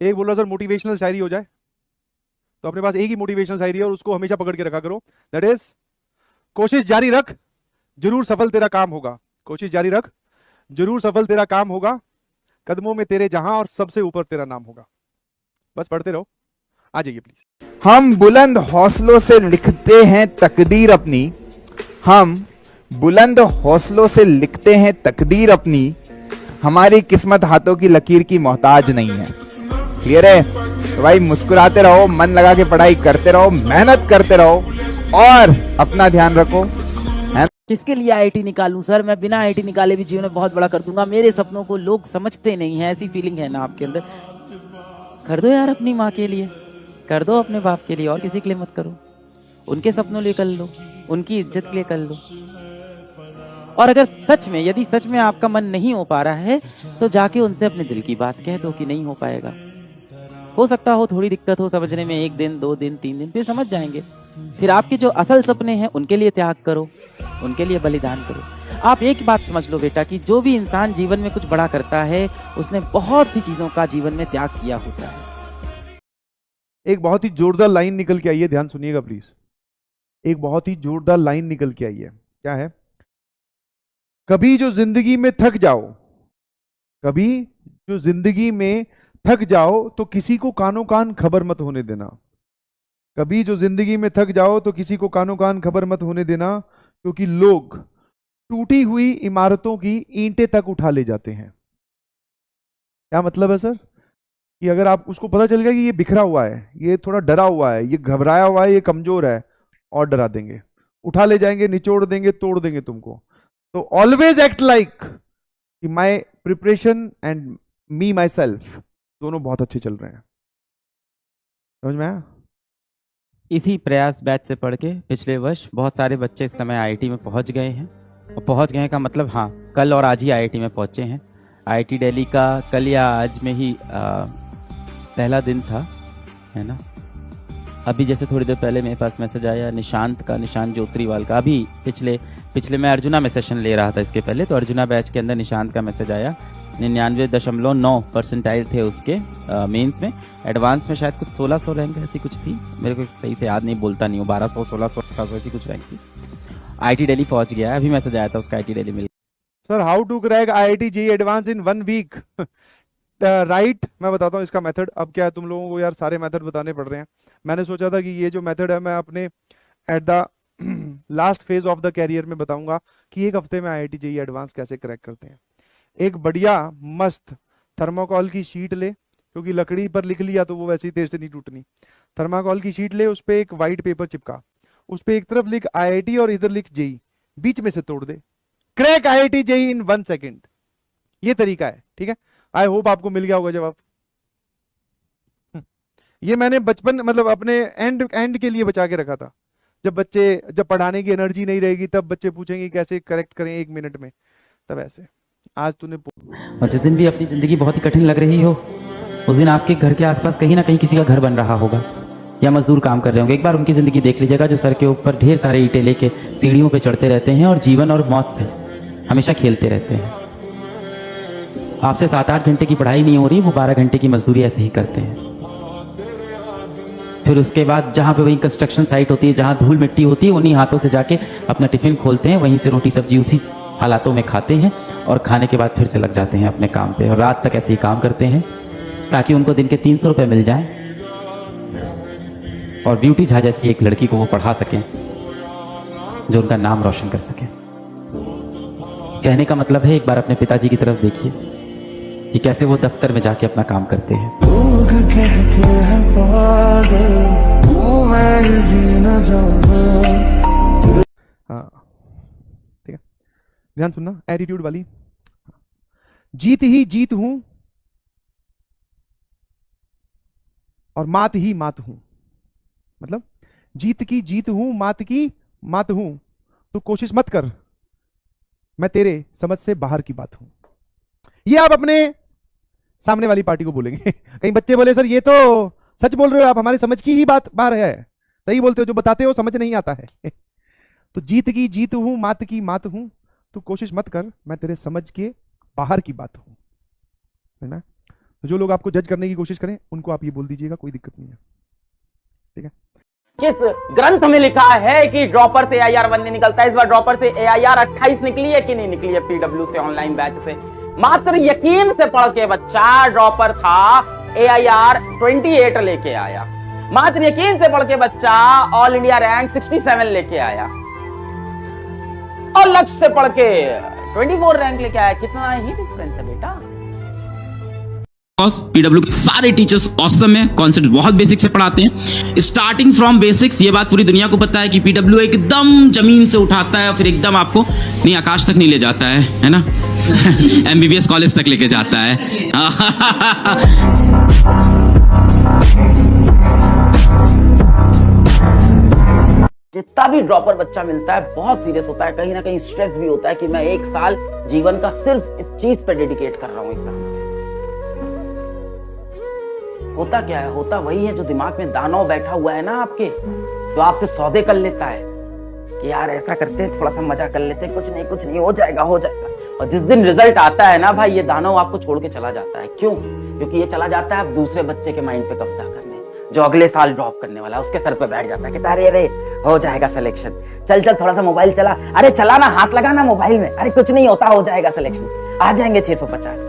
एक बोल रहा सर मोटिवेशनल शायरी हो जाए, तो अपने पास एक ही मोटिवेशनल शायरी है और उसको हमेशा पकड़ के रखा करो, दैट इज कोशिश जारी रख, जरूर सफल तेरा काम होगा। कोशिश जारी रख, जरूर सफल तेरा काम होगा, कदमों में तेरे जहां और सबसे ऊपर तेरा नाम होगा। बस पढ़ते रहो, आ जाइए प्लीज। हम बुलंद हौसलों से लिखते हैं तकदीर अपनी, हम बुलंद हौसलों से लिखते हैं तकदीर अपनी, हमारी किस्मत हाथों की लकीर की मोहताज नहीं है। क्लियर है? तो भाई मुस्कुराते रहो, मन लगा के पढ़ाई करते रहो, मेहनत करते रहो और अपना ध्यान रखो। किसके लिए आईआईटी निकालूं सर? मैं बिना आईआईटी निकाले भी जीवन में बहुत बड़ा कर दूंगा। मेरे सपनों को लोग समझते नहीं है, ऐसी फीलिंग है ना आपके अंदर? कर दो यार अपनी माँ के लिए, कर दो अपने बाप के लिए, और किसी के लिए मत करो। उनके सपनों लिए कर लो, उनकी इज्जत के लिए कर लो। और अगर सच में, यदि सच में आपका मन नहीं हो पा रहा है, तो जाके उनसे अपने दिल की बात कह दो कि नहीं हो पाएगा। हो सकता हो थोड़ी दिक्कत हो समझने में, 1 दिन 2 दिन 3 दिन, फिर समझ जाएंगे। फिर आपके जो असल सपने हैं उनके लिए त्याग करो, उनके लिए बलिदान करो। आप एक बात समझ लो बेटा कि जो भी इंसान जीवन में कुछ बड़ा करता है, उसने बहुत सी चीजों का जीवन में त्याग किया होता है। एक बहुत ही जोरदार लाइन निकल के आई है, ध्यान सुनिएगा प्लीज। एक बहुत ही जोरदार लाइन निकल के आई है, क्या है? कभी जो जिंदगी में थक जाओ, कभी जो जिंदगी में थक जाओ तो किसी को कानो कान खबर मत होने देना। कभी जो जिंदगी में थक जाओ तो किसी को कानो कान खबर मत होने देना, क्योंकि लोग टूटी हुई इमारतों की ईंटें तक उठा ले जाते हैं। क्या मतलब है सर? कि अगर आप उसको पता चल गया कि ये बिखरा हुआ है, ये थोड़ा डरा हुआ है, ये घबराया हुआ है, ये कमजोर है, और डरा देंगे, उठा ले जाएंगे, निचोड़ देंगे, तोड़ देंगे तुमको। तो ऑलवेज एक्ट लाइक कि माई preparation and me my self दोनों बहुत अच्छे चल रहे हैं। समझ में आया? इसी प्रयास बैच से पढ़ के पिछले वर्ष बहुत सारे बच्चे इस समय आईआईटी में पहुंच गए हैं। और पहुंच गए का मतलब, हाँ, कल और आज ही आईआईटी में पहुंचे हैं। आईआईटी दिल्ली का कल या आज में ही पहला दिन था, है ना। अभी जैसे थोड़ी देर पहले मेरे पास मैसेज आया निशांत का, निशांत ज्योत्रीवाल का। अभी पिछले मैं अर्जुना में सेशन ले रहा था इसके पहले, तो अर्जुना बैच के अंदर निशांत का मैसेज आया। 99.9 परसेंटाइल थे उसके मेंस में। एडवांस में शायद कुछ 1600 रैंक ऐसी कुछ थी, मेरे को सही से याद नहीं, बोलता नहीं हूँ। 1200 1600 1800 ऐसी कुछ रैंक थी। आईआईटी दिल्ली पहुंच गया है, अभी मैसेज आया था उसका, आईआईटी दिल्ली मिल। Sir how to crack IIT JEE advance in 1 week? Right, मैं बताता हूँ इसका मेथड। अब क्या है, तुम लोगों को यार सारे मेथड बताने पड़ रहे हैं। मैंने सोचा था कि ये जो मेथड है मैं अपने at the last phase of the career में बताऊंगा कि एक हफ्ते में आईआईटी जेईई एडवांस कैसे क्रैक करते हैं। एक बढ़िया मस्त थर्माकोल की शीट ले, क्योंकि लकड़ी पर लिख लिया तो वो वैसे ही तेरे से नहीं टूटनी। थर्माकोल की शीट ले, उस पर एक वाइट पेपर चिपका, उस पर एक तरफ लिख आईआईटी और इधर लिख जेईई, बीच में से तोड़ दे। क्रैक आईआईटी जेईई इन 1 सेकेंड। ये तरीका है, ठीक है। आई होप आपको मिल गया होगा जवाब। ये मैंने बचपन मतलब अपने एंड के लिए बचा के रखा था। जब पढ़ाने की एनर्जी नहीं रहेगी तब बच्चे पूछेंगे कैसे करेक्ट करें 1 मिनट में, तब ऐसे। आज तूने और जिस दिन भी अपनी जिंदगी बहुत ही कठिन लग रही हो, उस दिन आपके घर के आसपास कहीं ना कहीं किसी का घर बन रहा होगा या मजदूर काम कर रहे होंगे। एक बार उनकी जिंदगी देख लीजिएगा, जो सर के ऊपर ढेर सारे ईंटें लेके सीढ़ियों पे चढ़ते रहते हैं और जीवन और मौत से हमेशा खेलते रहते हैं। आपसे 7-8 घंटे की पढ़ाई नहीं हो रही, वो 12 घंटे की मजदूरी ऐसे ही करते हैं। फिर उसके बाद जहाँ पे वही कंस्ट्रक्शन साइट होती है, जहाँ धूल मिट्टी होती है, उन्हीं हाथों से जाके अपना टिफिन खोलते हैं, वहीं से रोटी सब्जी उसी हालातों में खाते हैं और खाने के बाद फिर से लग जाते हैं अपने काम पे। और रात तक ऐसे ही काम करते हैं ताकि उनको दिन के 300 रुपये मिल जाएं और ब्यूटी झा जैसी एक लड़की को वो पढ़ा सकें जो उनका नाम रोशन कर सके। कहने का मतलब है, एक बार अपने पिताजी की तरफ देखिए कि कैसे वो दफ्तर में जाके अपना काम करते हैं। हाँ ठीक है, ध्यान सुनना, एटीट्यूड वाली। जीत ही जीत हूं और मात ही मात हूं। मतलब जीत की जीत हूं, मात की मात हूं, तो कोशिश मत कर, मैं तेरे समझ से बाहर की बात हूं। ये आप अपने सामने वाली पार्टी को बोलेंगे। कहीं बच्चे बोले सर ये तो सच बोल रहे हो आप, हमारी समझ की ही बात बाहर है। सही बोलते हो, जो बताते हो समझ नहीं आता है। तो जीत की जीत हूं, मात की मात हूं, तो कोशिश मत कर, मैं तेरे समझ के बाहर की बात हूं, है ना। तो जो लोग आपको जज करने की कोशिश करें उनको आप ये बोल दीजिएगा, कोई दिक्कत नहीं है, ठीक है। किस ग्रंथ में लिखा है कि ड्रॉपर से AIR 1 नहीं निकलता है? इस बार ड्रॉपर से AIR 28 निकली है कि नहीं निकली है? PW से ऑनलाइन बैच से मात्र यकीन से पढ़ के बच्चा ड्रॉपर था AIR 28 लेके आया। मात्र यकीन से पढ़ के बच्चा ऑल इंडिया रैंक 67 लेके आया और लक्ष्य से पढ़ के 24 रैंक लेके आया। कितना ही डिफरेंस है बेटा। पीडब्ल्यू के सारे टीचर्स ऑसम है, कॉन्सेप्ट बहुत बेसिक से पढ़ाते हैं, स्टार्टिंग फ्रॉम बेसिक्स। ये बात पूरी दुनिया को पता है कि पीडब्ल्यू एकदम जमीन से उठाता है और फिर एकदम आपको नहीं आकाश तक नहीं ले जाता है ना MBBS कॉलेज तक लेके जाता है जितना भी ड्रॉपर बच्चा मिलता है बहुत सीरियस होता है, कहीं ना कहीं स्ट्रेस भी होता है कि मैं 1 साल जीवन का सिर्फ इस चीज पे डेडिकेट कर रहा हूं एग्जाम पे। होता क्या है? होता वही है जो दिमाग में दानव बैठा हुआ है ना आपके, जो आपसे सौदे कर लेता है कि यार ऐसा करते हैं, थोड़ा सा मजा कर लेते हैं, कुछ नहीं हो जाएगा। और जिस दिन रिजल्ट आता है ना भाई, ये दानव आपको छोड़ के चला जाता है। क्यों? क्योंकि ये चला जाता है अब दूसरे बच्चे के माइंड पे कब्जा करने, जो अगले साल ड्रॉप करने वाला है। उसके सर पे बैठ जाता है कि अरे हो जाएगा सिलेक्शन, चल थोड़ा सा मोबाइल चला, अरे चला ना, हाथ लगा ना मोबाइल में, अरे कुछ नहीं होता, हो जाएगा सिलेक्शन, आ जाएंगे 650।